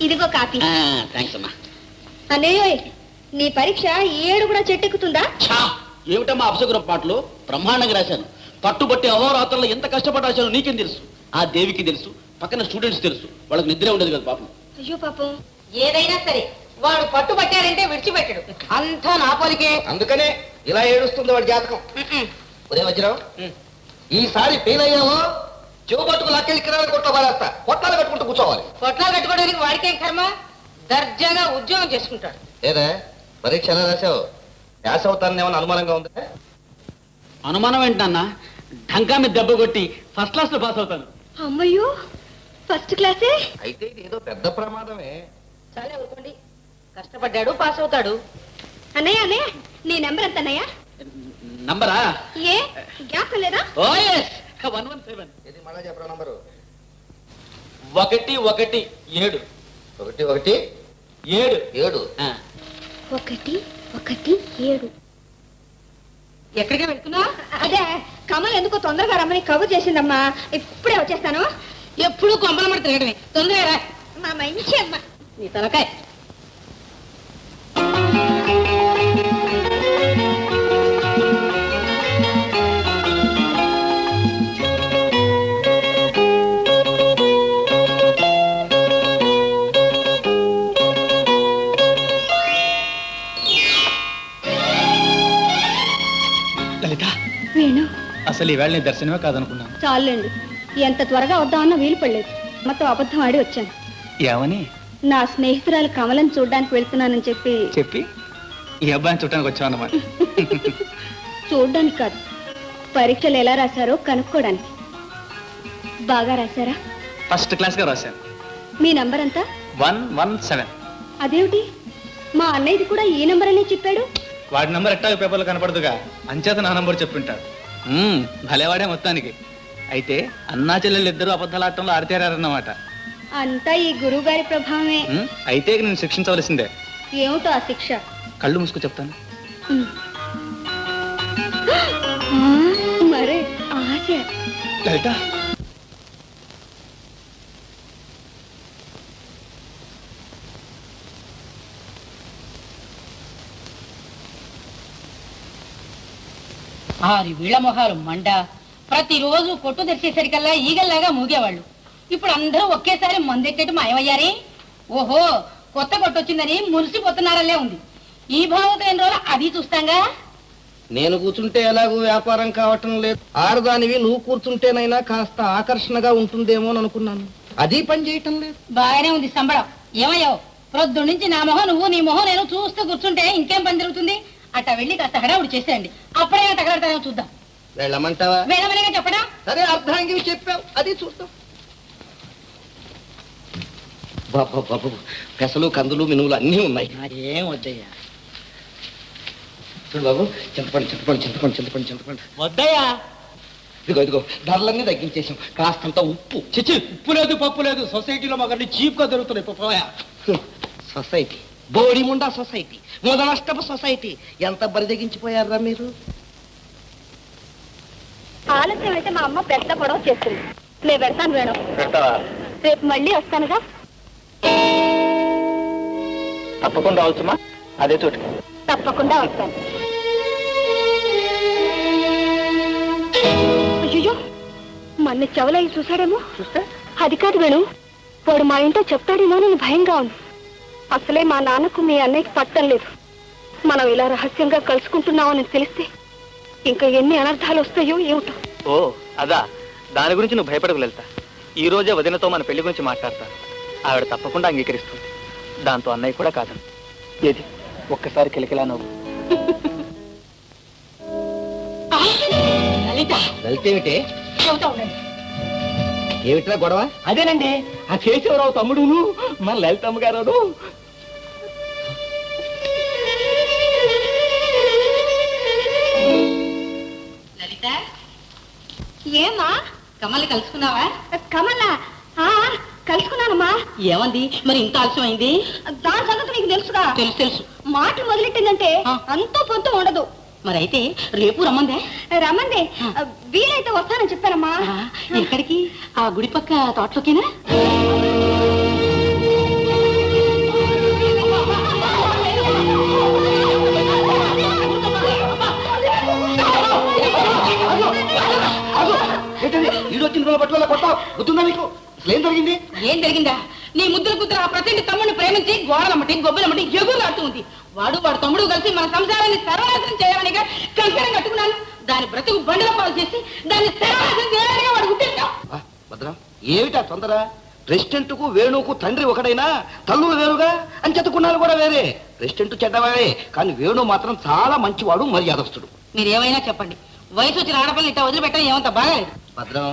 ఇదిగో copy. Thanks అమ్మా. అన్నయ్య, నీ పరీక్ష 7 కూడా చెట్టెక్కుతుందా? ఏమిటమ్మా అపశకుర పాటలు? బ్రహ్మాండంగా రాశాను. పట్టుబట్టి అహోరాత్రంలో ఎంత కష్టపడి రాశానో నీకేం తెలుసు? ఆ దేవికి తెలుసు, పక్కన స్టూడెంట్స్ తెలుసు. వాళ్ళకి నిద్రే ఉండదు కదా పాపం. అయ్యో పాపం. ఏదైనా సరే వాడు పట్టుబట్టారంటే విడిచిపెట్టడు. అంతా నా పోలికే. అందుకనే ఇలా ఏడుస్తుంది వాడి జాతకం. ఉదయం వజ్రం, ఈసారి ఫెయిల్ అయ్యావో చెవు పట్టుకు లాక్కెళ్ళి కిరాణా కొట్లో పారేస్తా. పొట్లాలు కట్టుకుంటూ కూర్చోవాలి. పొట్లాలు కట్టుకోవడానికి వాడికేం కర్మ? దర్జాగా ఉద్యోగం చేసుకుంటాడు. ఏదే పరీక్ష ఎలా రాశావు? పాస్ అవుతానని ఏమైనా అనుమానంగా ఉందా? అనుమానం ఏంటన్నా? ఢంకా మీద దెబ్బ కొట్టి ఫస్ట్ క్లాస్ లో పాస్ అవుతాను. అమ్మయ్యో, ఫస్ట్ క్లాసే అయితే ఇది ఏదో పెద్ద ప్రమాదమే. చాలే ఊరుకోండి, కష్టపడ్డాడు పాస్ అవుతాడు. అన్నయ్య అన్నయ్య, నీ నెంబర్ ఎంత అన్నయ్య? నంబరా? ఏ జ్ఞాపకం లేదా? ఓ ఎస్, 117. ఇది మళ్ళా చెప్పరా నంబరు? 117. 1 1 7. 7. 1 1 7. ఎక్కడికి వెళ్తున్నా? అదే కమల్ ఎందుకో తొందరగా రమ్మని కబుర్ చేసిందమ్మా. ఇప్పుడే వచ్చేస్తాను. ఎప్పుడు కొమ్మల మాట తిరగడమే. తొందరగా రా. మా మంచి అమ్మ. నీ తలకాయ. లలిత, వేణు, అసలు ఈవేళ నీ దర్శనమే కాదనుకున్నాను. చాలండి, ఎంత త్వరగా వద్దామన్నా వీలు పడలేదు. మొత్తం అబద్ధం ఆడి వచ్చాను. ఏమని? నా స్నేహితురాలు కమలను చూడ్డానికి వెళ్తున్నానని చెప్పి ఈ అబ్బాయిని చూడటానికి వచ్చావన్నమాట. చూడ్డానికి కాదు, పరీక్షలు ఎలా రాశారో కనుక్కోడానికి. బాగా రాశారా? ఫస్ట్ క్లాస్ గా రాశాను. మీ నంబర్ ఎంత? 117. అదేమిటి, మా అన్నయ్యది కూడా ఈ నంబర్ అనే చెప్పాడు. వాడి నంబర్ ఎట్టా పేపర్లో కనపడదుగా, అంచేత నా నంబర్ చెప్పింటాడు. భలేవాడే మొత్తానికి. అయితే అన్నా చెల్లెలు ఇద్దరు అబద్ధాలాటంలో ఆడితేరారన్నమాట. అంతా ఈ గురువు గారి ప్రభావమే. అయితే నేను శిక్షించవలసిందే. ఏమిటో ఆ శిక్ష? కళ్ళు మూసుకు చెప్తాను. మరే ఆశ. లలిత, ఆరి వీళ్ళ మొహాలు మండ. ప్రతిరోజు కొట్టు తెరిచేసరికల్లా ఈగల్లాగా మూగేవాళ్ళు. ఇప్పుడు అందరూ ఒకేసారి మందెట్టేట్టు మాయమయ్యారే. ఓహో, కొత్త కొట్టొచ్చిందని మురిసిపోతున్నారల్లే ఉంది. ఈ భావంతో ఎన్ని రోజులు అది చూస్తాంగా. నేను కూర్చుంటే ఎలాగూ వ్యాపారం కావటం లేదు. ఆరుదానివి నువ్వు కూర్చుంటేనైనా కాస్త ఆకర్షణగా ఉంటుందేమో అనుకున్నాను. అది పని చేయటం లేదు. బాగానే ఉంది సంబడం. ఏమయ్యో, ప్రొద్దు నుంచి నా మొహం నువ్వు, నీ మొహం నేను చూస్తూ కూర్చుంటే ఇంకేం పని జరుగుతుంది? అట్ట వెళ్ళి కాస్త హడావుడి చేసేయండి. అప్పుడే తగలడతానేమో చూద్దాం. వెళ్ళమంటావా? వేళమనేగా చెప్పడా? సరే, అర్ధాంగి చెప్పావు, అది చూద్దాం. బాబు బాబు, పెసలు కందులు మినువులు అన్నీ ఉన్నాయి. ఏం వద్దయ్యా. చూడు బాబు, చింతపండు చింతపండు చింతపండు చింతపండు చింతపండు వద్దయ్యా. ఇదిగో ఇదిగో, ధరలన్నీ తగ్గించేసాం. కాస్తంత ఉప్పు. చిచ్చి, ఉప్పు లేదు పప్పు లేదు. సొసైటీలో మాకు చీప్ గా దొరుకుతున్నాయి. పప్పాయా సొసైటీ, బోడిముండా సొసైటీ, మొదలష్టపు సొసైటీ. ఎంత బరి తెగించిపోయారా మీరు? ఆలస్యం అయితే మా అమ్మ పెద్ద గొడవ చేస్తుంది. నేను పెడతాను వేణు. రేపు మళ్ళీ వస్తానుగా. తప్పకుండా రావచ్చుమా, అదే చోటు. తప్పకుండా వస్తాను. అయ్యో, మన చెవులయ్యి చూశాడేమో. చూస్తే అది కాదు వేణు, వాడు మా ఇంట్లో చెప్తాడేమో అని భయంగా ఉంది. అసలే మా నాన్నకు మీ అన్నయ్యకి పట్టం లేదు. మనం ఇలా రహస్యంగా కలుసుకుంటున్నామని తెలిస్తే ఇంకా ఎన్ని అనర్థాలు వస్తాయో ఏమిటో. ఓ అదా, దాని గురించి నువ్వు భయపడకు లలిత. ఈ రోజే వదినతో మన పెళ్లి గురించి మాట్లాడతా. ఆవిడ తప్పకుండా అంగీకరిస్తుంది. దాంతో అన్నయ్య కూడా కాదు. ఏది ఒక్కసారి కిలకిలా నవ్వు. లలిత, లలిత ఏమిటి? చెబుతా ఉండండి. ఏమిట్రా గొడవ? అదేనండి, ఆ కేశవరావు తమ్ముడును మన లలితమ్మ గారు. లలిత, ఏమా? కమల్ని కలుసుకున్నావా? కమలా? కలుసుకున్నానమ్మా. ఏమంది మరి ఇంత ఆలస్యం అయింది? దాని సంగతి నీకు తెలుసుగా. తెలుసు తెలుసు. మాటలు మొదలెట్టిందంటే అంతో పొంతో ఉండదు. మరి అయితే రేపు రమ్మందే? రమ్మంది. వీలైతే వస్తానని చెప్పారమ్మా. ఎక్కడికి? ఆ గుడి పక్క తోటలోకేనా? ముద్దులు కుద్దురు ఆ ప్రతి తమ్ముడిని ప్రేమించి గోడలమ్మటి గొబ్బలమ్మటి ఎగురులాడుతూ ఉంది. వాడు తమ్ముడు కలిసి మన సంసారాన్ని సర్వనాశనం చేయాలనిగా కంకణం కట్టుకున్నాను. దాని బ్రతుకు బండల పాలు చేసి దాన్ని సర్వనాశనం చేయాలనిగా వాడు గుర్తించాం. భద్రం, ఏమిటా తొందర? ప్రెసిడెంట్ కు వేణుకు తండ్రి ఒకడైనా తల్లులు వేరుగా అని చెప్పుకున్నారు కూడా వేరే. ప్రెసిడెంట్ చెడ్డవాడే, కానీ వేణు మాత్రం చాలా మంచివాడు, మర్యాదస్తుడు. మీరు ఏమైనా చెప్పండి, వయసు వచ్చిన ఆడపిల్లని ఇట్లా వదిలిపెట్టడం ఏమంత బాగాలేదు. భద్రం,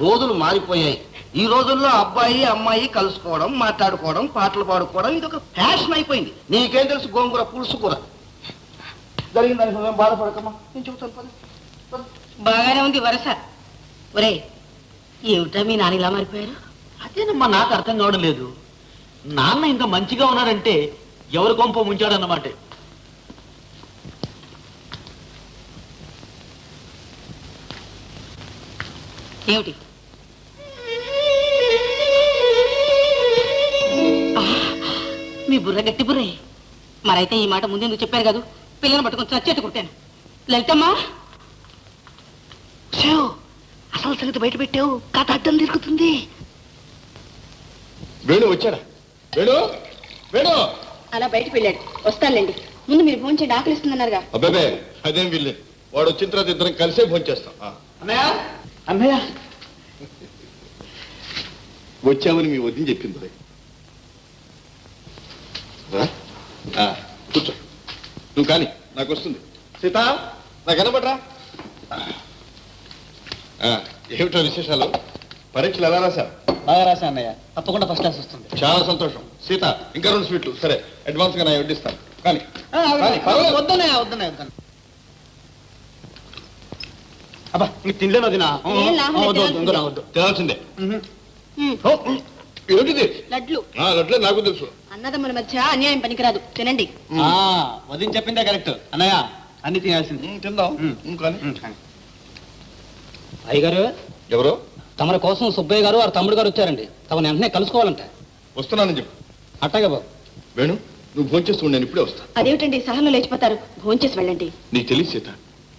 రోజులు మారిపోయాయి. ఈ రోజుల్లో అబ్బాయి అమ్మాయి కలుసుకోవడం, మాట్లాడుకోవడం, పాటలు పాడుకోవడం ఇది ఒక ఫ్యాషన్ అయిపోయింది. నీకేం తెలుసు గోంగూర పులుసు కూర? జరిగిన దానికి నువ్వేం బాధపడకమ్మా, నేను చెబుతాను పద. బాగానే ఉంది వరస. ఒరే, ఏమిటా మీ నాన్న ఇలా మారిపోయారు? అదేనమ్మా నాకు అర్థం కావడం లేదు. నాన్న ఇంత మంచిగా ఉన్నాడంటే ఎవరు కొంప ముంచాడన్నమాట. ఏమిటి మీ బుర్ర గట్టి బుర్రే. మరైతే ఈ మాట ముందెందుకు చెప్పారు కాదు? పిల్లలు పట్టుకొని చచ్చేట్టు కుట్టాను. లలితమ్మా, అసలు సంగతి బయట పెట్టావు, కథ అడ్డం తిరుగుతుంది. వేణు వచ్చాడా? వేణు వేణు అలా బయటకు వెళ్ళాడు. వస్తానులేండి, ముందు మీరు ఫోన్ చేయండి, ఆకలిస్తుందన్నారుగా. అబ్బాబే అదేం వీల్లేదు. వాడు వచ్చిన తర్వాత ఇద్దరం కలిసే భోంచేస్తాం. అన్నయ్య అన్నయ్య వచ్చామని మీ వదిన చెప్పింది. కూర్చో, నువ్వు కానీ నాకు వస్తుంది. సీత, నాకు కనబడరా? ఏమిటో విశేషాలు? పరీక్షలు ఎలా రాశారు? బాగా రాశా అన్నయ్య, తప్పకుండా ఫస్ట్ క్లాస్ వస్తుంది. చాలా సంతోషం. సీత, ఇంకా 2 స్వీట్లు. సరే, అడ్వాన్స్ గా నేను వడ్డిస్తాను. కానీ వద్దన్నయ్య వద్దన్నయ్య వద్దన్న. అబ్బా మీకు తినలేను వదినా. ఏం లాభం లేదు, వద్దు వద్దు. తినాల్సిందే. ఏమిటిది? లడ్లు లడ్లే నాకు తెలుసు. అన్నదమ్ముల మధ్య అన్యాయం పనికిరాదు, తినండి. వదిన చెప్పిందే కరెక్ట్ అన్నయ్య, అన్ని తినాల్సింది. తిందాం. కానీ అయ్యగారు, ఎవరో తమరి కోసం సుబ్బయ్య గారు వారి తమ్ముడు గారు వచ్చారండి. తమని వెంటనే కలుసుకోవాలంట. వస్తున్నానని చెప్పు. అట్టగా బాబు. వేణు, నువ్వు భోంచేస్తూ నేను ఇప్పుడే వస్తా. అదేమిటండి సహనంలో లేచిపోతారు, భోంచేసి వెళ్ళండి. నీకు తెలియదు సీత,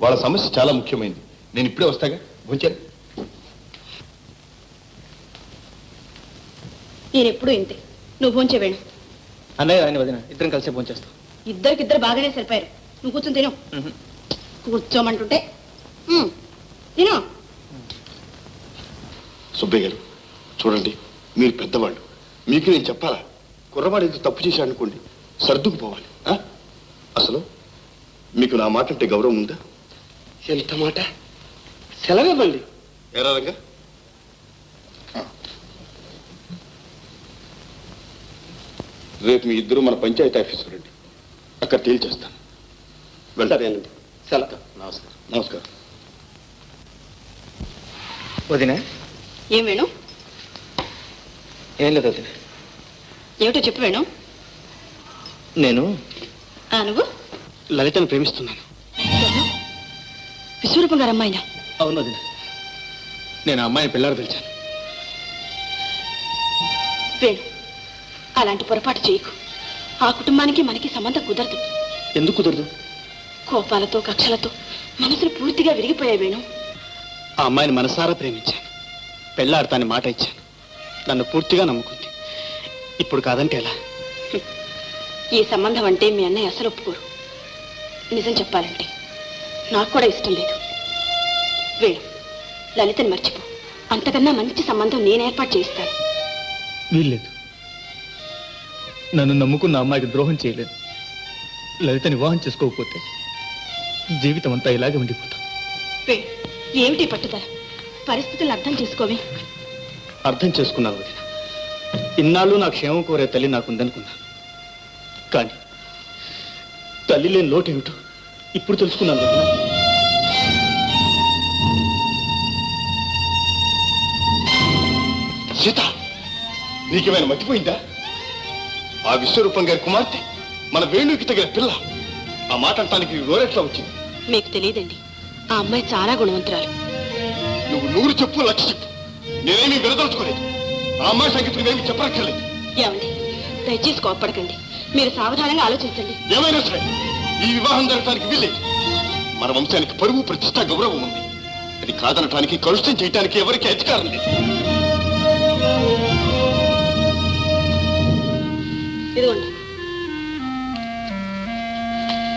వాళ్ళ సమస్య చాలా ముఖ్యమైనది. నేను ఇప్పుడే వస్తాగా, భోంచాను. నేను ఎప్పుడు ఇంతే, నువ్వు భోంచే వేణు. అన్నయ్య ఆయన వదిన ఇద్దరం కలిసే భోంచేస్తాం. ఇద్దరికిద్దరు బాగానే సరిపోయారు. నువ్వు కూర్చొని తిను. కూర్చోమంటుంటే తిను. సుబ్బయ్య గారు, చూడండి, మీరు పెద్దవాళ్ళు, మీకు నేను చెప్పాలా? కుర్రవాడు ఏదో తప్పు చేశాడు అనుకోండి, సర్దుకుపోవాలి. అసలు మీకు నా మాట అంటే గౌరవం ఉందా? ఎంత మాట? సెలవివ్వండి. ఎరా రంగా? రేపు మీ ఇద్దరు మన పంచాయతీ ఆఫీస్కి రండి, అక్కడ తేల్చేస్తాను. వెళ్తారేనండి. సెలవు. నమస్కారం. నమస్కారం. వదిన ఏం వేణు? ఏం లేదు వదిన. ఏమిటో చెప్పు వేణు. నేను నువ్వు లలితను ప్రేమిస్తున్నాను. విశ్వరూపం గారు అమ్మాయినా? అవును వదిన, నేను ఆ అమ్మాయిని పిల్లారు పిలిచాను. వేణు, అలాంటి పొరపాటు చేయకు. ఆ కుటుంబానికి మనకి సంబంధం కుదరదు. ఎందుకు కుదరదు? కోపాలతో కక్షలతో మనసులు పూర్తిగా విరిగిపోయాయి వేణు. ఆ అమ్మాయిని మనసారా ప్రేమించాను, పెళ్ళాడతాని మాట ఇచ్చాను. నన్ను పూర్తిగా నమ్ముకుంది. ఇప్పుడు కాదంటే ఎలా? ఈ సంబంధం అంటే మీ అన్నయ్య అసలు ఒప్పుకోరు. నిజం చెప్పాలంటే నాకు కూడా ఇష్టం లేదు. వేణు, లలితని మర్చిపో. అంతకన్నా మంచి సంబంధం నేను ఏర్పాటు చేయిస్తాను. వీల్లేదు. నన్ను నమ్ముకున్న అమ్మాయికి ద్రోహం చేయలేదు. లలితని వివాహం చేసుకోకపోతే జీవితం అంతా ఇలాగే ఉండిపోతాం. వేణు, ఏమిటి పట్టుదల? పరిస్థితులను అర్థం చేసుకోవే. అర్థం చేసుకున్నాను వదిన. ఇన్నాళ్ళు నా క్షేమం కోరే తల్లి నాకుందనుకున్నాను. కానీ తల్లి లేని లోటు ఏమిటో ఇప్పుడు తెలుసుకున్నాను వదిన. సీత, నీకేమైనా మర్చిపోయిందా? ఆ విశ్వరూపం గారి కుమార్తె మన వేణుకి తగిన పిల్ల. ఆ మాట అంటానికి నోరెట్లా వచ్చింది? మీకు తెలియదండి, ఆ అమ్మాయి చాలా గుణవంతురాలు. నువ్వు 100 చెప్పు, 1,00,000 చెప్పు, నేనేమీ వినదలుచుకోలేదు. ఆ అమ్మాయి సంగతి నువ్వేమీ చెప్పనక్కర్లేదు. ఏమండి, దయచేసి కోప్పడకండి. మీరు సావధానంగా ఆలోచించండి. ఏమైనా సరే ఈ వివాహం జరగటానికి వీల్లేదు. మన వంశానికి పరువు, ప్రతిష్ట, గౌరవం ఉంది. అది కాదనటానికి, కలుషితం చేయటానికి ఎవరికి అధికారం లేదు. ఇదిగోండి